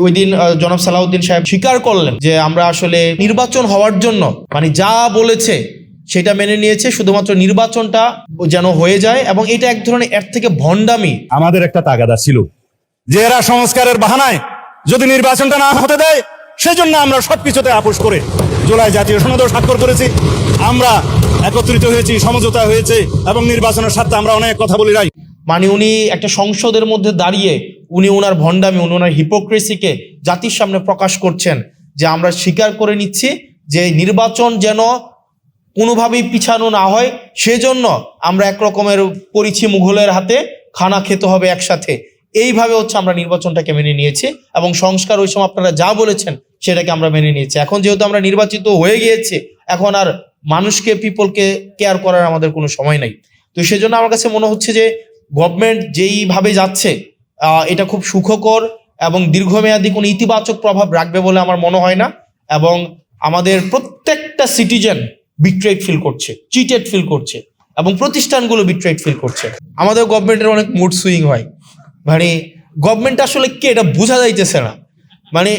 ওই দিন জনাব সালাউদ্দিন সাহেব স্বীকার করলেন যে আমরা আসলে নির্বাচন হওয়ার জন্য মানে যা বলেছে সেটা মেনে নিয়েছে, শুধুমাত্র নির্বাচনটা যেন হয়ে যায়, এবং এটা এক ধরনের এর থেকে ভণ্ডামি। আমাদের একটা তাগাদা ছিল যে এরা সংস্কারের বাহানায় যদি নির্বাচনটা না হতে দেয়, সেজন্য আমরা সবকিছুতে আপোষ করে জুলাই জাতীয় সনদও স্বাক্ষর করেছি। আমরা একত্রিত হয়েছি, সমঝোতা হয়েছে, এবং নির্বাচনের স্বার্থে আমরা অনেক কথা বলি নাই। মানে উনি একটা সংসদের মধ্যে দাঁড়িয়ে উনি ওনার ভণ্ডামি, উনি ওনার হিপোক্রেসিকে জাতির সামনে প্রকাশ করছেন যে আমরা স্বীকার করে নিচ্ছি যে নির্বাচন যেন কোনোভাবেই পিছানো না হয়, সেজন্য আমরা একরকমের পরিছি মুঘলের হাতে খানা খেতে হবে একসাথে। এইভাবে আমরা নির্বাচনটাকে মেনে নিয়েছি, এবং সংস্কার ওই সময় আপনারা যা বলেছেন সেটাকে আমরা মেনে নিয়েছি। এখন যেহেতু আমরা নির্বাচিত হয়ে গিয়েছি, এখন আর মানুষকে, পিপলকে কেয়ার করার আমাদের কোনো সময় নাই। তো সেজন্য আমার কাছে মনে হচ্ছে যে গভর্নমেন্ট যেইভাবে যাচ্ছে এটা খুব সুখকর এবং দীর্ঘমেয়াদী কোনো ইতিবাচক প্রভাব রাখবে বলে আমার মনে হয় না। এবং আমাদের প্রত্যেকটা সিটিজেন বিট্রেড ফিল করছে, চিটেড ফিল করছে, এবং প্রতিষ্ঠানগুলো বিট্রেড ফিল করছে। আমাদের গভর্নমেন্টের অনেক মুড সুইং হয়, মানে গভর্নমেন্ট আসলে কে এটা বোঝা যাইতেছে না। মানে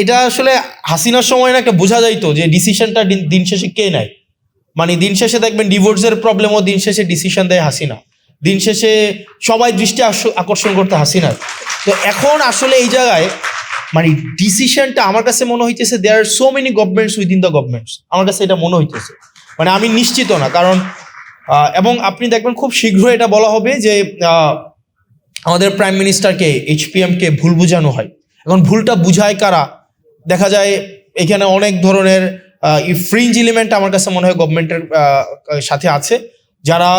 এটা আসলে হাসিনার সময় না একটা বোঝা যাইতো যে ডিসিশনটা দিন শেষে কে নেয়। মানে দিন শেষে দেখবেন ডিভোর্সের প্রবলেমও দিন শেষে ডিসিশন দেয় হাসিনা, দিন শেষে সবাই দৃষ্টি আকর্ষণ করতে হাসিনা। তো এখন আসলে এই জায়গায় মানে ডিসিশনটা আমার কাছে মনে হইতেছে there are so many governments within the governments, আমার কাছে এটা মনে হইতেছে। মানে আমি নিশ্চিত না, কারণ এবং আপনি দেখবেন খুব শীঘ্রই এটা বলা হবে যে আমাদের প্রাইম মিনিস্টারকে, HPM-কে ভুল বুঝানো হয়। এখন ভুলটা বুঝায় কারা? দেখা যায় এখানে অনেক ধরনের ফ্রিঞ্জ এলিমেন্ট আমার কাছে মনে হয় গভর্নমেন্টের সাথে আছে, যারা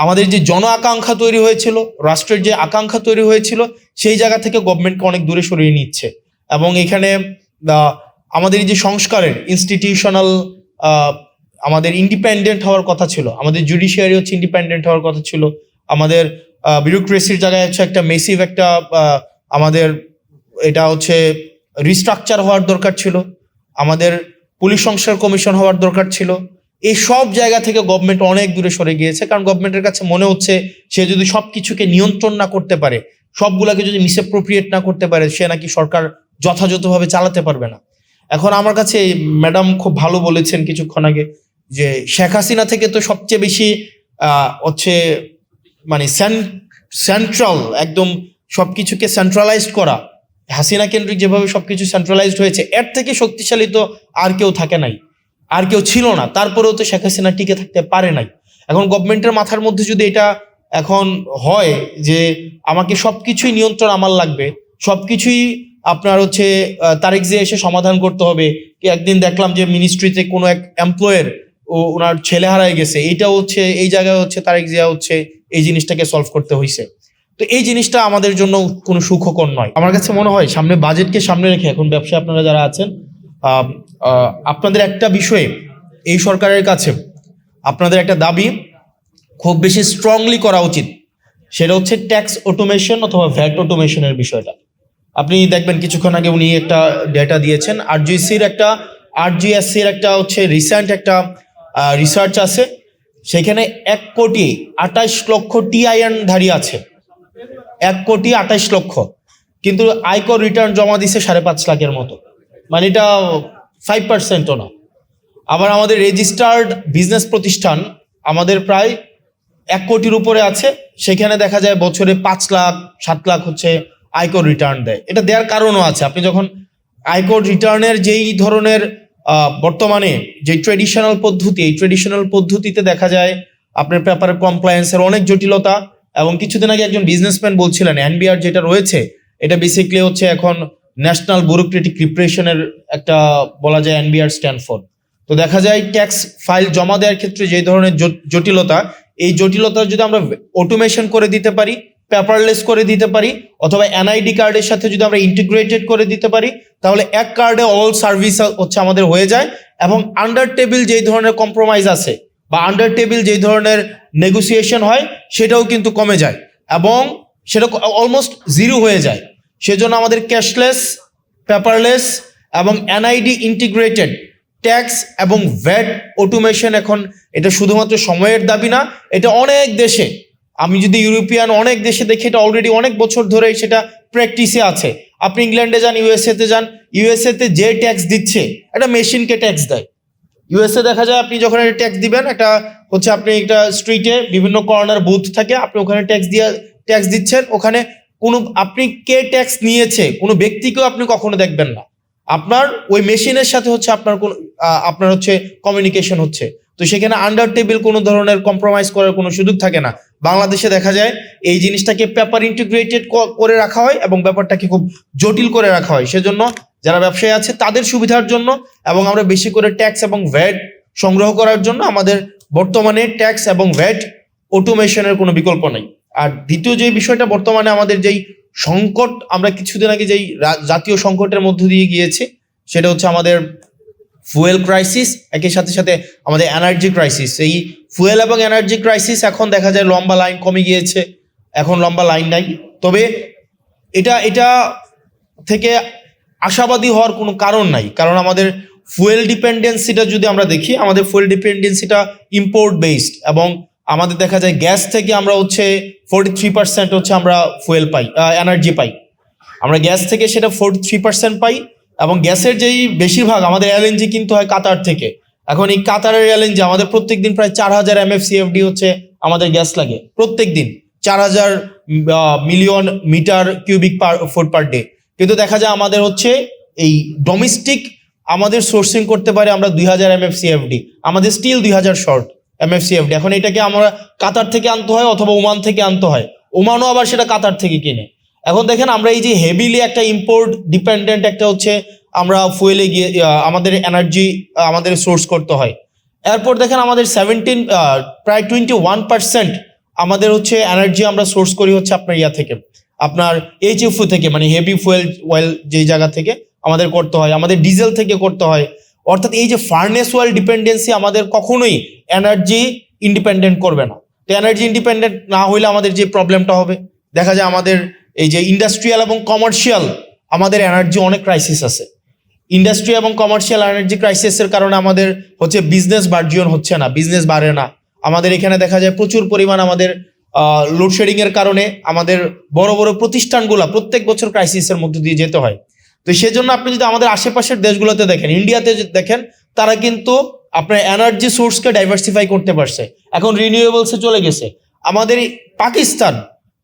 আমাদের যে জন আকাঙ্ক্ষা তৈরি হয়েছিল, রাষ্ট্রের যে আকাঙ্ক্ষা তৈরি হয়েছিল, সেই জায়গা থেকে গভর্নমেন্টকে অনেক দূরে সরিয়ে নিচ্ছে। এবং এখানে আমাদের যে সংস্কারের ইনস্টিটিউশনাল আমাদের ইন্ডিপেন্ডেন্ট হওয়ার কথা ছিল, আমাদের জুডিশিয়ারি ইন্ডিপেন্ডেন্ট হওয়ার কথা ছিল, আমাদের বিউরোক্রেসির জায়গায় একটা মেসিভ একটা আমাদের এটা রিস্ট্রাকচার হওয়ার দরকার ছিল, আমাদের পুলিশ সংস্কার কমিশন হওয়ার দরকার ছিল। এই সব জায়গা থেকে গভর্নমেন্ট অনেক দূরে সরে গিয়েছে, কারণ গভর্নমেন্টের কাছে মনে হচ্ছে সে যদি সবকিছুকে নিয়ন্ত্রণ না করতে পারে, সবগুলাকে যদি মিসঅ্যাপ্রোপ্রিয়েট না করতে পারে, সে নাকি সরকার যথাযথভাবে চালাতে পারবে না। এখন আমার কাছে ম্যাডাম খুব ভালো বলেছেন কিছুক্ষণ আগে যে শেখ হাসিনা থেকে তো সবচেয়ে বেশি মানে সেন্ট্রাল, একদম সবকিছুকে সেন্ট্রালাইজড করা, হাসিনা কেন্দ্রিক যেভাবে সবকিছু সেন্ট্রালাইজড হয়েছে, এর থেকে শক্তিশালী তো আর কেউ থাকে নাই, আর কেউ ছিল না। তারপরেও তো শেখ হাসিনা টিকে থাকতে পারে নাই। এখন গভর্নমেন্টের মাথার মধ্যে যদি এটা এখন হয় যে আমাকে সবকিছুই নিয়ন্ত্রণ আমার লাগবে, সবকিছুই আপনার তারেক জিয়া এসে সমাধান করতে হবে। একদিন দেখলাম যে মিনিস্ট্রিতে কোনো এক এমপ্লয়ের ওনার ছেলে হারায় গেছে, এইটাও এই জায়গায় তারেক জিয়া এই জিনিসটাকে সলভ করতে হয়েছে। তো এই জিনিসটা আমাদের জন্য কোনো সুখকর নয়। আমার কাছে মনে হয় সামনে বাজেটকে সামনে রেখে এখন ব্যবসায়ী আপনারা যারা আছেন, আপনাদের একটা বিষয়ে এই সরকারের কাছে আপনাদের একটা দাবি খুব বেশি স্ট্রংলি করা উচিত, সেটা ট্যাক্স অটোমেশন অথবা ভ্যাট অটোমেশনের বিষয়টা। আপনি দেখবেন কিছুক্ষণ আগে উনি একটা ডেটা দিয়েছেন, RGSC-র একটা রিসেন্ট একটা রিসার্চ আছে, সেখানে 1,28,00,000 TIN ধারী আছে, 1,28,00,000, কিন্তু আয়কর রিটার্ন জমা দিছে 5.5 লাখের মতো, মানে এটা 5%ও না। আবার আমাদের রেজিস্টার্ড বিজনেস প্রতিষ্ঠান আমাদের প্রায় 1 কোটির উপরে আছে, সেখানে দেখা যায় বছরে 5 লাখ 7 লাখ আয়কর রিটার্ন দেয়। এটা দেওয়ার কারণও আছে, আপনি যখন আয়কর রিটার্নের যেই ধরনের বর্তমানে যে ট্রেডিশনাল পদ্ধতি, এই ট্রেডিশনাল পদ্ধতিতে দেখা যায় আপনার পেপার কমপ্লায়েন্সের অনেক জটিলতা। এবং কিছুদিন আগে একজন বিজনেসম্যান বলছিলেন NBR যেটা রয়েছে এটা বেসিক্যালি এখন ন্যাশনাল ব্যুরোক্রেটিক রিপ্রেশনের একটা বলা যায় NBR স্ট্যান্ড ফর। তো দেখা যায় ট্যাক্স ফাইল জমা দেওয়ার ক্ষেত্রে যে ধরনের জটিলতা, এই জটিলতা যদি আমরা অটোমেশন করে দিতে পারি, পেপারলেস করে দিতে পারি, অথবা NID কার্ডের সাথে যদি আমরা ইন্টিগ্রেটেড করে দিতে পারি, তাহলে এক কার্ডে অল সার্ভিস আমাদের হয়ে যায়। এবং আন্ডার টেবিল যেই ধরনের কম্প্রোমাইজ আছে বা আন্ডার টেবিল যেই ধরনের নেগোসিয়েশন হয় সেটাও কিন্তু কমে যায় এবং সেটা অলমোস্ট জিরো হয়ে যায়। সেজন্য আমাদের ক্যাশলেস, পেপারলেস এবং NID ইন্টিগ্রেটেড ট্যাক্স এবং ভ্যাট অটোমেশন, এখন এটা শুধুমাত্র সময়ের দাবি না, এটা অনেক দেশে, আমি যদি ইউরোপিয়ান অনেক দেশে দেখি, এটা অলরেডি অনেক বছর ধরে সেটা প্র্যাকটিসে আছে। আপনি ইংল্যান্ডে যান, ইউএসএ তে যান, ইউএসএ তে যে ট্যাক্স দিচ্ছে একটা মেশিনকে ট্যাক্স দেয়। ইউএসএ দেখা যায় আপনি যখন একটা ট্যাক্স দিবেন, একটা হচ্ছে আপনি একটা স্ট্রিটে বিভিন্ন কর্নার বুথ থাকে, আপনি ওখানে ট্যাক্স দিচ্ছেন, ওখানে কোনো আপনি কে ট্যাক্স নিয়েছে কোনো ব্যক্তিকেও আপনি কখনো দেখবেন না, আপনার ওই মেশিনের সাথে হচ্ছে আপনার কোন আপনার হচ্ছে কমিউনিকেশন হচ্ছে। তো সেখানে আন্ডার টেবিল কোনো ধরনের কম্প্রোমাইজ করার কোনো সুযোগ থাকে না। বাংলাদেশে দেখা যায় এই জিনিসটাকে পেপার ইন্টিগ্রেটেড করে রাখা হয় এবং ব্যাপারটাকে খুব জটিল করে রাখা হয়। সেজন্য যারা ব্যবসায়ী আছে তাদের সুবিধার জন্য এবং আমরা বেশি করে ট্যাক্স এবং ভ্যাট সংগ্রহ করার জন্য আমাদের বর্তমানে ট্যাক্স এবং ভ্যাট অটোমেশনের কোনো বিকল্প নেই। আর দ্বিতীয় যে বিষয়টা, বর্তমানে আমাদের যেই সংকট, আমরা কিছুদিন আগে যেই জাতীয় সংকটের মধ্য দিয়ে গিয়েছি, সেটা হচ্ছে আমাদের ফুয়েল ক্রাইসিস, একই সাথে সাথে আমাদের এনার্জি ক্রাইসিস। এই ফুয়েল এবং এনার্জি ক্রাইসিস এখন দেখা যায় লম্বা লাইন কমে গিয়েছে, এখন লম্বা লাইন নাই। তবে এটা থেকে আশাবাদী হওয়ার কোনো কারণ নাই, কারণ আমাদের ফুয়েল ডিপেন্ডেন্সিটা যদি আমরা দেখি, আমাদের ফুয়েল ডিপেন্ডেন্সিটা ইম্পোর্ট বেসড এবং আমাদের দেখা যায় গ্যাস থেকে আমরা হচ্ছে 43% হচ্ছে আমরা ফুয়েল পাই, এনার্জি পাই। আমরা গ্যাস থেকে সেটা 43% পাই এবং গ্যাসের যেই বেশিরভাগ আমাদের এলএনজি কিন্তু হয় কাতার থেকে। এখন এই কাতারের এলএনজি আমাদের প্রত্যেকদিন প্রায় 4000 MFCFD হচ্ছে আমাদের গ্যাস লাগে প্রত্যেক দিন, 4000 million metre cubic foot per day. কিন্তু দেখা যায় আমাদের হচ্ছে এই ডোমেস্টিক আমাদের সোর্সিং করতে পারে আমরা 2000 MFCFD, আমাদের স্টিল 2000 শর্ট MFCFD। এখন এটাকে আমরা কাতার থেকে আনতে হয় অথবা ওমান থেকে আনতে হয়, ওমানও আবার সেটা কাতার থেকে কিনে। এখন দেখেন আমরা এই যে হেভিলি একটা ইম্পোর্ট ডিপেন্ডেন্ট একটা হচ্ছে আমরা ফুয়েলে গিয়ে আমাদের এনার্জি আমাদের সোর্স করতে হয়। এরপর দেখেন আমাদের প্রায় 21% আমাদের হচ্ছে এনার্জি আমরা সোর্স করি হচ্ছে আপনার থেকে, আপনার HFO থেকে, মানে হেভি ফুয়েল অয়েল যেই জায়গা থেকে আমাদের করতে হয়, আমাদের ডিজেল থেকে করতে হয়। অর্থাৎ এই যে ফার্নেস অয়েল ডিপেন্ডেন্সি আমাদের কখনোই এনার্জি ইন্ডিপেন্ডেন্ট করবে না। তো এনার্জি ইন্ডিপেন্ডেন্ট না হইলে আমাদের যে প্রবলেমটা হবে, দেখা যায় আমাদের এই যে ইন্ডাস্ট্রিয়াল এবং কমার্শিয়াল আমাদের এনার্জি অনেক ক্রাইসিস আছে। ইন্ডাস্ট্রি এবং কমার্শিয়াল এনার্জি ক্রাইসিসের কারণে আমাদের হচ্ছে বিজনেস বার্জিয়ন হচ্ছে না, বিজনেস বাড়ে না। আমাদের এখানে দেখা যায় প্রচুর পরিমাণ আমাদের লোডশেডিং এর কারণে আমাদের বড় বড় প্রতিষ্ঠানগুলো প্রত্যেক বছর ক্রাইসিসের মধ্যে দিয়ে যেতে হয়। তো সেজন্য আপনি যদি আমাদের আশেপাশের দেশগুলোতে দেখেন, ইন্ডিয়াতে দেখেন, তারা কিন্তু আপনার এনার্জি সোর্সকে ডাইভার্সিফাই করতে পারছে, এখন রিনিউয়েবলসে চলে গেছে। আমাদের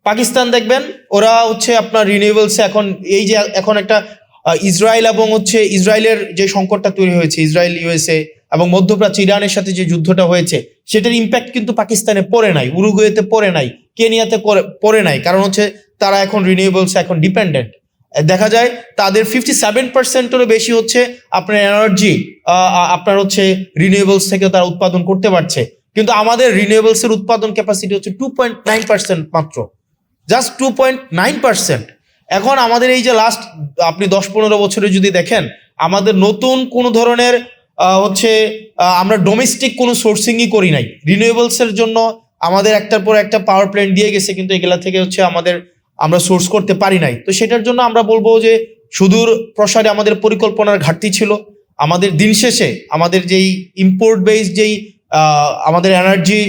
পাকিস্তান দেখবেন, ওরা হচ্ছে আপনার রিনিউয়েবলসে এখন এই যে এখন একটা ইসরায়েল এবং হচ্ছে ইসরায়েলের যে সংকটটা তৈরি হয়েছে, ইসরায়েল USA এবং মধ্যপ্রাচ্য ইরানের সাথে যে যুদ্ধটা হয়েছে, সেটার ইম্প্যাক্ট কিন্তু পাকিস্তানে পড়ে নাই, উরুগুয়েতে পড়ে নাই, কেনিয়াতে পড়ে নাই, কারণ হচ্ছে তারা এখন রিনিউয়েবলসে এখন ডিপেন্ডেন্ট। দেখা যায় তাদের 57%-এরও বেশি হচ্ছে আপনার এনার্জি আপনার হচ্ছে রিনিউয়েবলস থেকে তারা উৎপাদন করতে পারছে। কিন্তু আমাদের রিনিউয়েবলস এর উৎপাদন ক্যাপাসিটি হচ্ছে 2.9% মাত্র, জাস্ট 2.9%। এখন আমাদের এই যে লাস্ট আপনি 10-15 বছরে যদি দেখেন, আমাদের নতুন কোনো ধরনের হচ্ছে আমরা ডোমেস্টিক কোনো সোর্সিংই করি নাই রিনিউয়েবলস এর জন্য। আমাদের একটার পর একটা পাওয়ার প্ল্যান্ট দিয়ে গেছে, কিন্তু এগুলা থেকে হচ্ছে আমরা সোর্স করতে পারি নাই। তো সেটার জন্য আমরা বলবো যে সুদূর প্রসারে আমাদের পরিকল্পনার ঘাটতি ছিল। আমাদের দিন শেষে আমাদের যেই ইম্পোর্ট বেসড যেই আমাদের এনার্জি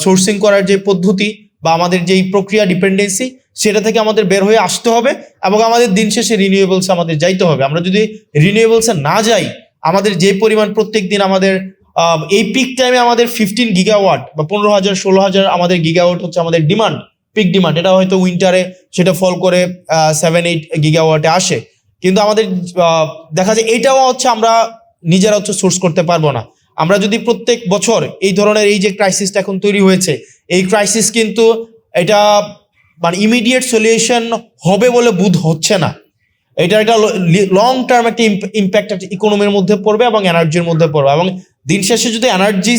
সোর্সিং করার যে পদ্ধতি বা আমাদের যেই প্রক্রিয়া ডিপেন্ডেন্সি, সেটা থেকে আমাদের বের হয়ে আসতে হবে এবং আমাদের দিন শেষে রিনিউয়েবলসে আমাদের যাইতে হবে। আমরা যদি রিনিউয়েবলসে না যাই, আমাদের যে পরিমাণ প্রত্যেক দিন আমাদের এই পিক টাইমে আমাদের 15 গিগাওয়াট বা 15,000-16,000 আমাদের গিগাওয়াট হচ্ছে আমাদের ডিমান্ড, পিক ডিমান্ড। এটা হয়তো উইন্টারে সেটা ফল করে 7-8 গিগাওয়াটে আসে, কিন্তু আমাদের দেখা যায় এটাও হচ্ছে আমরা নিজেরা হচ্ছে সোর্স করতে পারবো না। আমরা যদি প্রত্যেক বছর এই ধরনের এই যে ক্রাইসিসটা এখন তৈরি হয়েছে, এই ক্রাইসিস কিন্তু এটা মানে ইমিডিয়েট সলিউশন হবে বলে বোধ হচ্ছে না। এটা একটা লং টার্ম একটা ইম্প্যাক্ট ইকোনমির মধ্যে পড়বে এবং এনার্জির মধ্যে পড়বে। এবং দিন শেষে যদি এনার্জি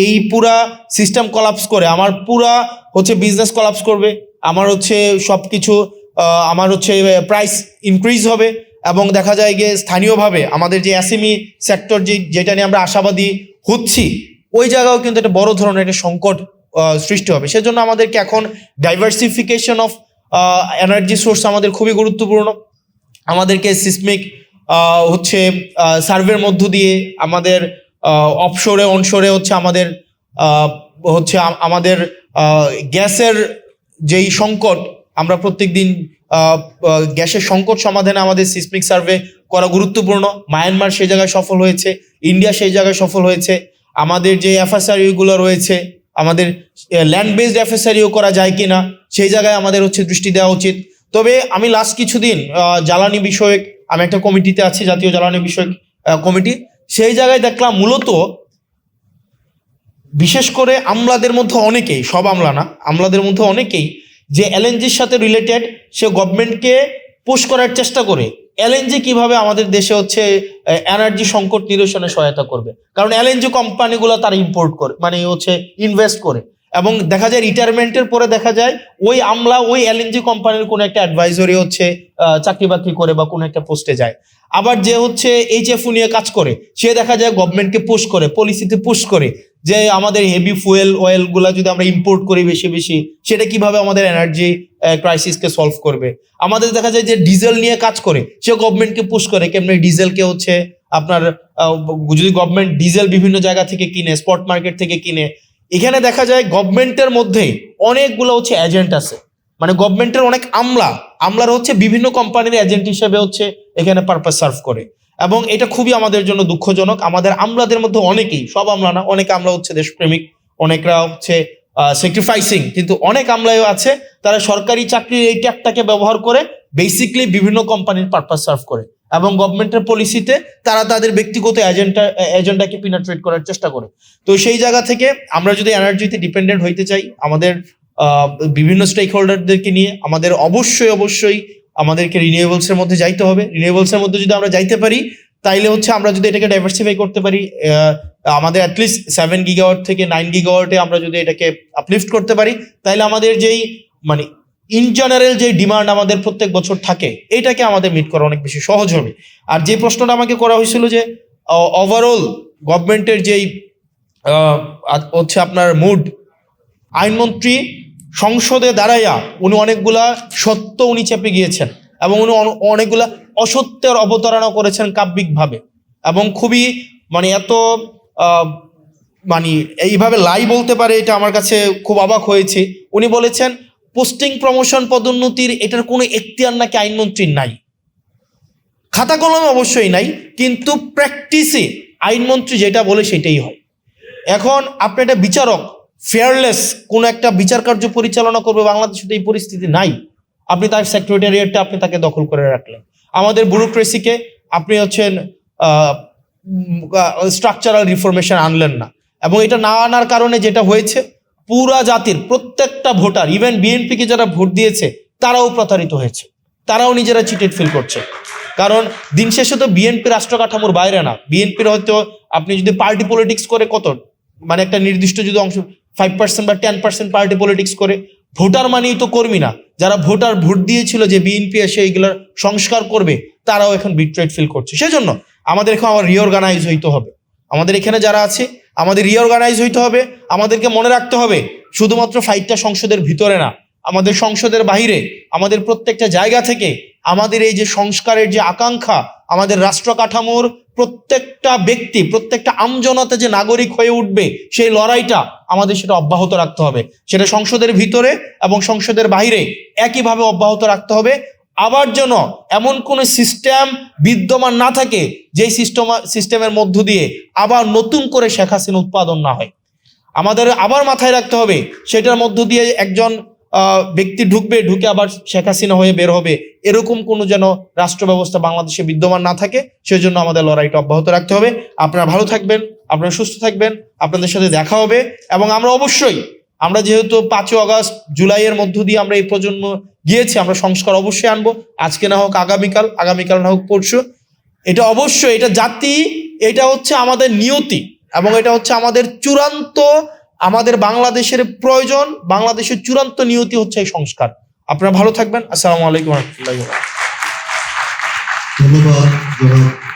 এই পুরা সিস্টেম কলাপস করে, আমার পুরা হচ্ছে বিজনেস কলাপস করবে, আমার হচ্ছে সব কিছু আমার হচ্ছে প্রাইস ইনক্রিজ হবে এবং দেখা যায় গিয়ে স্থানীয়ভাবে আমাদের যে এসএমই সেক্টর যেটা নিয়ে আমরা আশাবাদী হচ্ছি, ওই জায়গাও কিন্তু একটা বড় ধরনের একটা সংকট সৃষ্টি হবে। সেজন্য আমাদেরকে এখন ডাইভার্সিফিকেশন অফ এনার্জি সোর্স আমাদের খুবই গুরুত্বপূর্ণ। আমাদেরকে সিসমিক হচ্ছে সার্ভের মধ্য দিয়ে আমাদের অফশোরে অনশোরে হচ্ছে আমাদের গ্যাসের যেই সংকট, আমরা প্রত্যেকদিন গ্যাসের সংকট সমাধানে আমাদের সিসমিক সার্ভে করা গুরুত্বপূর্ণ। মায়ানমার সেই জায়গায় সফল হয়েছে, ইন্ডিয়া সেই জায়গায় সফল হয়েছে। আমাদের যে এফএসআরইউ গুলো রয়েছে, আমাদের ল্যান্ড বেসড এফএসআরইউ করা যায় কিনা সেই জায়গায় আমাদের দৃষ্টি দেওয়া উচিত। তবে আমি লাস্ট কিছুদিন জ্বালানি বিষয়ক, আমি একটা কমিটিতে আছি, জাতীয় জ্বালানি বিষয়ক কমিটি, সেই জায়গায় দেখলাম মূলত বিশেষ করে আমলাদের মধ্যে অনেকেই, সব আমলা না, আমলাদের মধ্যে অনেকেই যে এলএনজির সাথে রিলেটেড সে গভর্নমেন্টকে পুশ করার চেষ্টা করে এলএনজি কিভাবে আমাদের দেশে এনার্জি সংকট নিরসনে সহায়তা করবে। কারণ এলএনজি কোম্পানিগুলো তারা ইম্পোর্ট করে, মানে ইনভেস্ট করে, এবং দেখা যায় রিটায়ারমেন্টের পরে দেখা যায় ওই আমলা ওই এলএনজি কোম্পানির কোনো একটা অ্যাডভাইজরি চাকরি বাকরি করে বা কোনো একটা পোস্টে যায়। আবার যে এইচএফও নিয়ে কাজ করে সে দেখা যায় গভর্নমেন্টকে পুশ করে, পলিসিতে পুশ করে যে আমাদের হেভি ফুয়েল অয়েল গুলা যদি আমরা ইম্পোর্ট করি বেশি বেশি, সেটা কিভাবে আমাদের এনার্জি ক্রাইসিসকে সলভ করবে। আমাদের দেখা যায় যে ডিজেল নিয়ে কাজ করে, সে গভর্নমেন্টকে পুশ করে কেমনি ডিজেলকে আপনার যদি গভর্নমেন্ট ডিজেল বিভিন্ন জায়গা থেকে কিনে, স্পট মার্কেট থেকে কিনে, এখানে দেখা যায় গভর্নমেন্টের মধ্যে অনেকগুলো এজেন্ট আছে, মানে গভর্নমেন্টের অনেক আমলারা বিভিন্ন কোম্পানির এজেন্ট হিসেবে এখানে পারপাস সার্ভ করে। এবং এটা খুবই আমাদের জন্য দুঃখজনক। আমাদের আমলাদের মধ্যে অনেকেই, সব আমলা না, অনেক আমলা দেশপ্রেমিক, অনেকরা স্যাক্রিফাইসিং, কিন্তু অনেক আমলাও আছে তারা সরকারি চাকরির এই ট্যাগটাকে ব্যবহার করে বেসিকলি বিভিন্ন কোম্পানির পারপাস সার্ভ করে, এবং গভর্নমেন্টের পলিসিতে তারা তাদের ব্যক্তিগত এজেন্ডাকে পিনাট্রেট করার চেষ্টা করে। তো সেই জায়গা থেকে আমরা যদি এনার্জিতে ডিপেন্ডেন্ট হইতে চাই, আমাদের বিভিন্ন স্টেক হোল্ডারদেরকে নিয়ে আমাদের অবশ্যই আমাদেরকে রিনিউয়েবলসের মধ্যে যাইতে হবে। রিনিউয়েবলসের মধ্যে যদি আমরা যাইতে পারি তাইলে আমরা যদি এটাকে ডাইভার্সিফাই করতে পারি, আমাদের অ্যাটলিস্ট 7 গিগাওয়াট থেকে 9 গিগাওয়াটে আমরা যদি এটাকে আপলিফট করতে পারি, তাইলে আমাদের যেই মানে ইন জেনারেল যে ডিমান্ড আমাদের প্রত্যেক বছর থাকে এটাকে আমাদের মিট করা অনেক বেশি সহজ হবে। আর যে প্রশ্নটা আমাকে করা হয়েছিল যে ওভারঅল গভর্নমেন্টের যেই আপনার মুড, আইনমন্ত্রী সংসদে দাঁড়াইয়া উনি অনেকগুলা সত্য চেপে গিয়েছেন, এবং উনি অনেকগুলা অসত্যের অবতারণা করেছেন কাব্যিকভাবে, এবং খুবই এত এইভাবে লাই বলতে পারে, এটা আমার কাছে খুব অবাক হয়েছে। উনি বলেছেন পোস্টিং প্রমোশন পদোন্নতির এটার কোনো এখতিয়ার নাকি আইনমন্ত্রীর নাই। খাতা কলমে অবশ্যই নাই, কিন্তু প্র্যাকটিসে আইনমন্ত্রী যেটা বলে সেটাই হয়। এখন আপনি একটা বিচারক, ফেয়ারলেস কোন একটা বিচার কার্য পরিচালনা করবে, বাংলাদেশে তো এই পরিস্থিতি নাই। আপনি তার সেক্রেটারিয়েটটা আপনি তাকে দখল করে রাখলেন। আমাদের ব্যুরোক্রেসিকে আপনি স্ট্রাকচারাল রিফরমেশন আনলেন না, এবং এটা না আনার কারণে যেটা হয়েছে, পুরা জাতির প্রত্যেকটা ভোটার, ইভেন বিএনপিকে যারা ভোট দিয়েছে তারাও প্রতারিত হয়েছে, তারাও নিজেরা চিটেড ফিল করছে। কারণ দিন শেষে তো বিএনপি রাষ্ট্র কাঠামোর বাইরে না। বিএনপির হয়তো আপনি যদি পার্টি পলিটিক্স করে একটা নির্দিষ্ট যদি অংশ 5% বা 10% পার্টি পলিটিক্স করে, ভোটার মানেই তো কর্মী না। যারা ভোট দিয়েছিল যে বিএনপি এসে এইগুলোর সংস্কার করবে, তারাও এখন বিট্রেড ফিল করছে। সেজন্য আমাদের এখন রিঅর্গানাইজ হইতে হবে। আমাদের এখানে যারা আছে আমাদের রিঅর্গানাইজ হইতে হবে। আমাদেরকে মনে রাখতে হবে শুধুমাত্র ফাইটটা সংসদের ভিতরে না, আমাদের সংসদের বাহিরে, আমাদের প্রত্যেকটা জায়গা থেকে আমাদের এই যে সংস্কারের যে আকাঙ্ক্ষা, আমাদের রাষ্ট্র কাঠামোর প্রত্যেকটা ব্যক্তি, প্রত্যেকটা আমজনতা যে নাগরিক হয়ে উঠবে, সেই লড়াইটা আমাদের সেটা অব্যাহত রাখতে হবে। সেটা সংসদের ভিতরে এবং সংসদের বাইরে একইভাবে অব্যাহত রাখতে হবে। আবার যেন এমন কোন সিস্টেম বিদ্যমান না থাকে যে সিস্টেমের মধ্য দিয়ে আবার নতুন করে শেখ হাসিনা উৎপাদন না হয়। আমাদের আবার মাথায় রাখতে হবে সেটার মধ্য দিয়ে একজন ব্যক্তি ঢুকে আবার শেখ হাসিনা হয়ে বের হবে, এরকম কোনো যেন রাষ্ট্র ব্যবস্থা বাংলাদেশে বিদ্যমান না থাকে। সেজন্য আমাদের লড়াইটা অব্যাহত রাখতে হবে। আপনারা ভালো থাকবেন, আপনারা সুস্থ থাকবেন, আপনাদের সাথে দেখা হবে। এবং আমরা যেহেতু 5 আগস্ট জুলাইয়ের মধ্য দিয়ে আমরা এই প্রজন্ম গিয়েছি, আমরা সংস্কার অবশ্যই আনবো। আজকে না হোক আগামীকাল না হোক পরশু। এটা অবশ্যই, এটা জাতি, এটা আমাদের নিয়তি, এবং এটা আমাদের চূড়ান্ত, আমাদের বাংলাদেশের প্রয়োজন, বাংলাদেশের চূড়ান্ত নিয়তি এই সংস্কার। আপনারা ভালো থাকবেন। আসসালামু আলাইকুম ওয়া রাহমাতুল্লাহি ওয়া বারাকাতুহু। ধন্যবাদ।